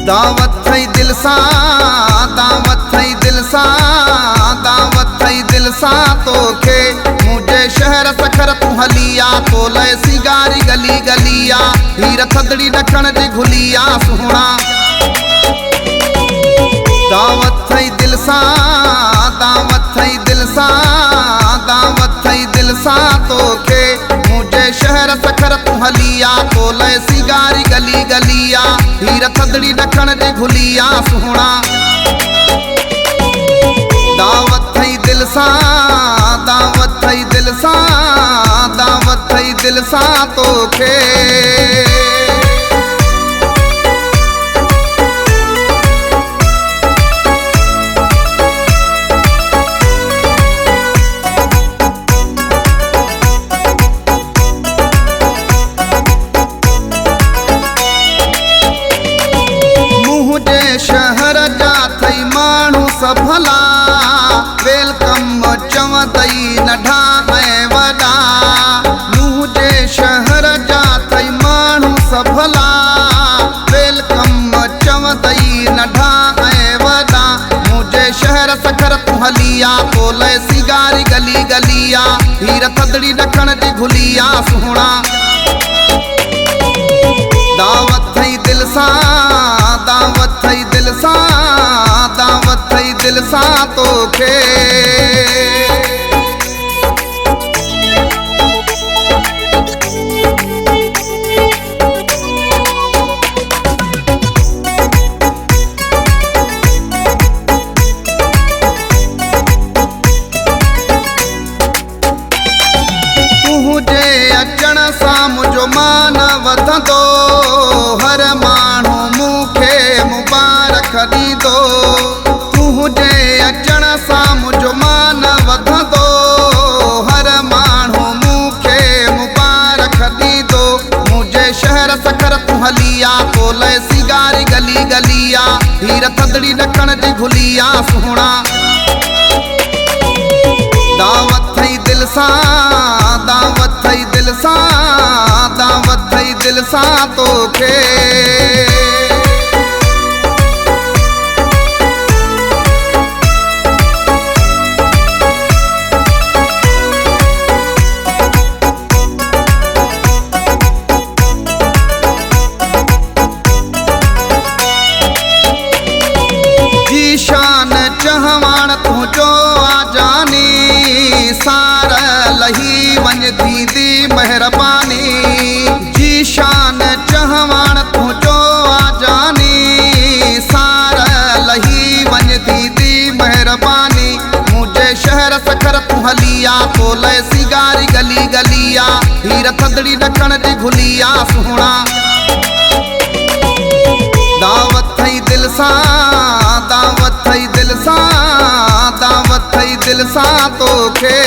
दावत थई दिल सा, दावत थई दिल सा, दावत थई दिल सा तोखे मुझे शहर सखर तू हलिया तो लय सिगारी गली गलिया हीर थदड़ी ॾखण जी घुलिया सुहणा। दावत थई दिल सा, दावत थई दिल सा, दावत थई दिल सा तोखे मुझे शहर सखर तू हलिया तो लय सिगारी गली गलिया हीर थदड़ी ॾखण जी घुलिया सुहणा। दावत थई दिल सा, दावत थई दिल सा, दावत थई दिल सा तोखे। शहर जा थई माण्हू सभला वेलकम चवंदई नंढा ऐं वॾा। मुंहिंजे शहर जा थई माण्हू सभला वेलकम चवंदई नंढा ऐं वॾा। मुंहिंजे शहर सखर तू हलिया तो लय सिगारी गली गलिया हीर थदड़ी ॾखण जी घुलिया सुहणा। दावत थई दिल सा, दावत थई दिल सा, दावत थई दिल सा तोखे। तुझे अचण सां मुंहिंजो मान वधंदो, हर माण्हू मूंखे मुबारक ॾींदो। तुझे अचण सां मुंहिंजो मान वधंदो, हर माण्हू मूंखे मुबारक ॾींदो। मुंहिंजे शहर सखर तू हलिया तो लय सिगारी गली गलिया हीर थदड़ी ॾखण जी घुलिया सुहणा। दावत थई दिल सा, दावत थई दिल सा, दावत थई दिल सा तोखे। जी शान चहवाण तुझो आजानी सार लही वञ दीदी मेहरबानी। जी शान चहवाण तुझो आजानी सार लही वञ दीदी मेहरबानी। मुझे शहर सखर तू हलिया तो लय सिगारी गली गलिया हीर थदड़ी ॾखण जी घुलिया सुहणा। दावत थई दिल सा, दावत थई दिल सा, दावत थई दिल सा तोखे।